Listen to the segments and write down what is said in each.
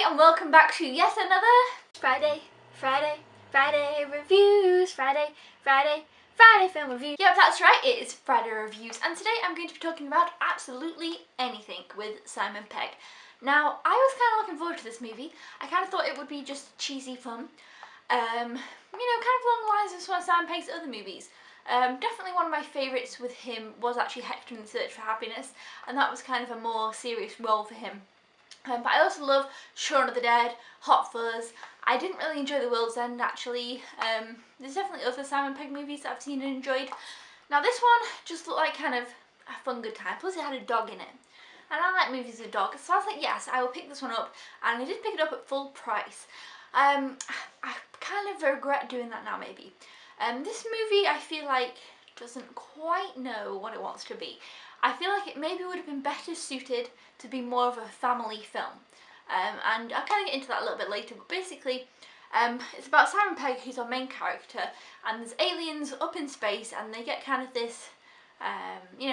and welcome back to yet another Friday reviews, Friday film review. Yep, that's right, it is Friday reviews, and today I'm going to be talking about absolutely anything with Simon Pegg. Now, I was kind of looking forward to this movie. I kind of thought it would be just cheesy fun, kind of along the lines of some of Simon Pegg's other movies. Definitely one of my favourites with him was actually Hector in Search for Happiness, and that was kind of a more serious role for him. But I also love Shaun of the Dead, Hot Fuzz. I didn't really enjoy The World's End actually. There's definitely other Simon Pegg movies that I've seen and enjoyed. Now this one just looked like kind of a fun good time, plus it had a dog in it. And I like movies with dogs, so I was like, yes, I will pick this one up, and I did pick it up at full price. I kind of regret doing that now maybe. This movie I feel like doesn't quite know what it wants to be. I feel like it maybe would have been better suited to be more of a family film. And I'll kind of get into that a little bit later, but basically it's about Simon Pegg, who's our main character, and there's aliens up in space, and they get kind of this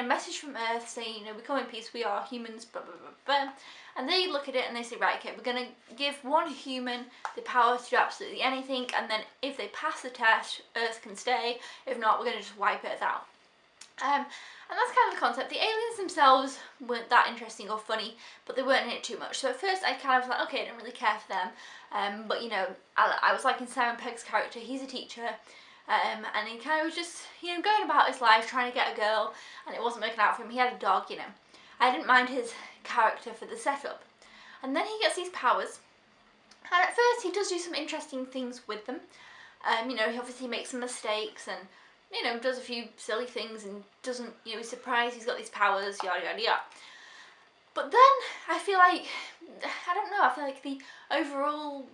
message from Earth saying, we come in peace, we are humans, blah, blah, blah, blah. And they look at it and they say, right, okay, we're going to give one human the power to do absolutely anything, and then if they pass the test, Earth can stay. If not, we're going to just wipe Earth out. And that's kind of the concept. The aliens themselves weren't that interesting or funny, but they weren't in it too much. So at first I kind of was like, okay, I didn't really care for them. But I was liking Simon Pegg's character. He's a teacher. And he kind of was just, going about his life, trying to get a girl, and it wasn't working out for him. He had a dog, I didn't mind his character for the setup. And then he gets these powers, and at first he does do some interesting things with them. He obviously makes some mistakes, and does a few silly things, and doesn't, he's surprised he's got these powers, yada yada yada. But then I feel like, I feel like the overall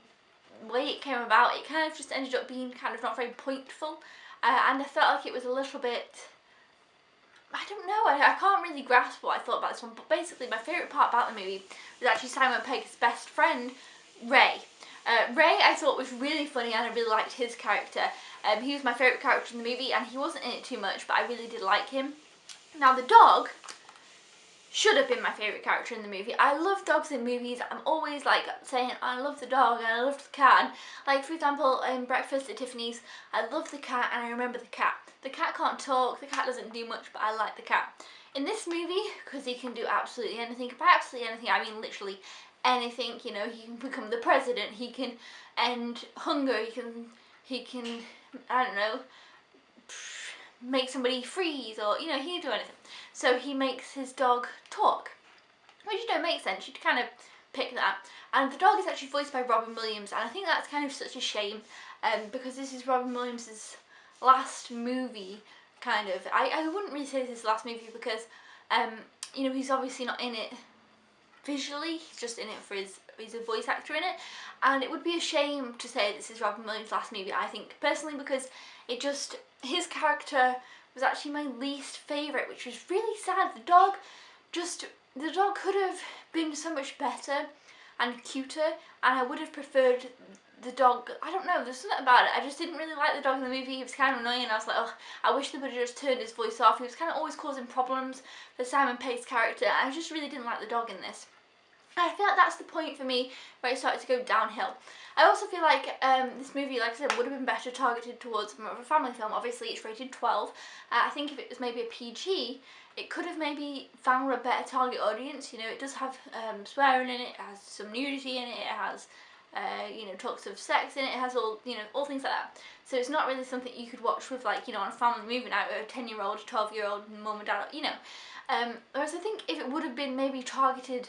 way it came about, it kind of just ended up being kind of not very pointful, and I felt like it was a little bit, I don't know, I can't really grasp what I thought about this one, but basically my favourite part about the movie was actually Simon Pegg's best friend, Ray. Ray I thought was really funny, and I really liked his character. He was my favourite character in the movie, and he wasn't in it too much, but I really did like him. Now the dog should have been my favourite character in the movie. I love dogs in movies. I'm always like saying I love the dog and I love the cat. And, like for example in Breakfast at Tiffany's, I love the cat and I remember the cat. The cat can't talk, the cat doesn't do much, but I like the cat. In this movie, because he can do absolutely anything, by absolutely anything I mean literally anything, he can become the president, he can end hunger, he can I don't know, make somebody freeze, or he can do anything. So he makes his dog talk, which don't make sense. You'd kind of pick that. And the dog is actually voiced by Robin Williams, and I think that's kind of such a shame, because this is Robin Williams's last movie. Kind of, I wouldn't really say this is his last movie because he's obviously not in it visually, he's just in it for he's a voice actor in it, and it would be a shame to say this is Robin Williams' last movie, I think, personally, because his character was actually my least favourite, which was really sad. The dog could have been so much better and cuter, and I would have preferred the dog. I don't know, there's something about it, I just didn't really like the dog in the movie. He was kind of annoying, and I was like, oh, I wish they would have just turned his voice off. He was kind of always causing problems for Simon Pegg's character, and I just really didn't like the dog in this. I feel like that's the point for me where it started to go downhill. I also feel like this movie, like I said, would have been better targeted towards more of a family film. Obviously it's rated 12. I think if it was maybe a PG, it could have maybe found a better target audience. It does have swearing in it, it has some nudity in it, it has talks of sex in it, it has all things like that. So it's not really something you could watch with on a family movie night with a 10-year-old, 12-year-old mum and dad, Whereas I think if it would have been maybe targeted,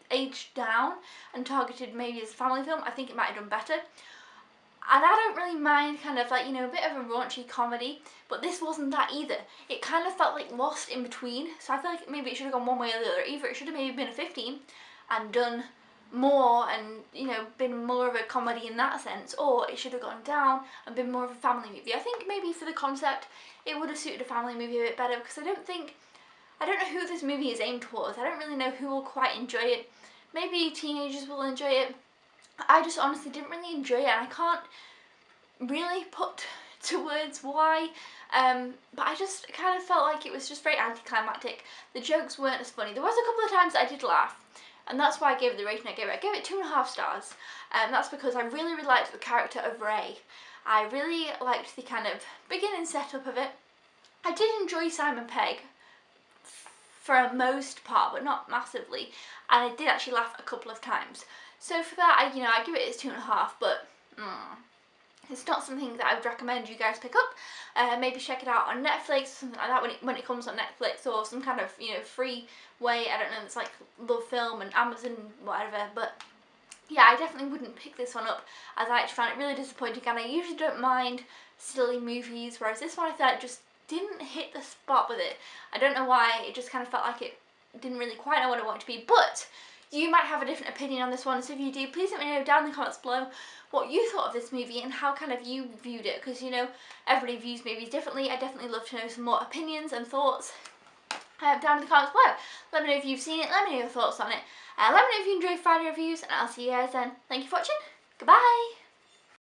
aged down and targeted maybe as a family film, I think it might have done better. And I don't really mind kind of a bit of a raunchy comedy, but this wasn't that either. It kind of felt like lost in between, so I feel like maybe it should have gone one way or the other. Either it should have maybe been a 15 and done more and been more of a comedy in that sense, or it should have gone down and been more of a family movie. I think maybe for the concept it would have suited a family movie a bit better, because I don't know who this movie is aimed towards. I don't really know who will quite enjoy it. Maybe teenagers will enjoy it. I just honestly didn't really enjoy it, and I can't really put to words why, but I just kind of felt like it was just very anticlimactic. The jokes weren't as funny. There was a couple of times that I did laugh, and that's why I gave it the rating I gave it. I gave it 2.5 stars, and that's because I really, really liked the character of Ray. I really liked the kind of beginning setup of it. I did enjoy Simon Pegg for a most part, but not massively, and I did actually laugh a couple of times. So for that, I give it its 2.5, but it's not something that I would recommend you guys pick up. Maybe check it out on Netflix or something like that when it comes on Netflix, or some kind of free way. I don't know. It's like Love Film and Amazon, whatever. But yeah, I definitely wouldn't pick this one up, as I actually found it really disappointing. And I usually don't mind silly movies, whereas this one I thought just didn't hit the spot with it. I don't know why. It just kind of felt like it didn't really quite know what I wanted to be. But you might have a different opinion on this one, so if you do, please let me know down in the comments below what you thought of this movie and how kind of you viewed it, because everybody views movies differently. I definitely love to know some more opinions and thoughts down in the comments below. Let me know if you've seen it, let me know your thoughts on it, let me know if you enjoyed Friday reviews, and I'll see you guys then. Thank you for watching, goodbye!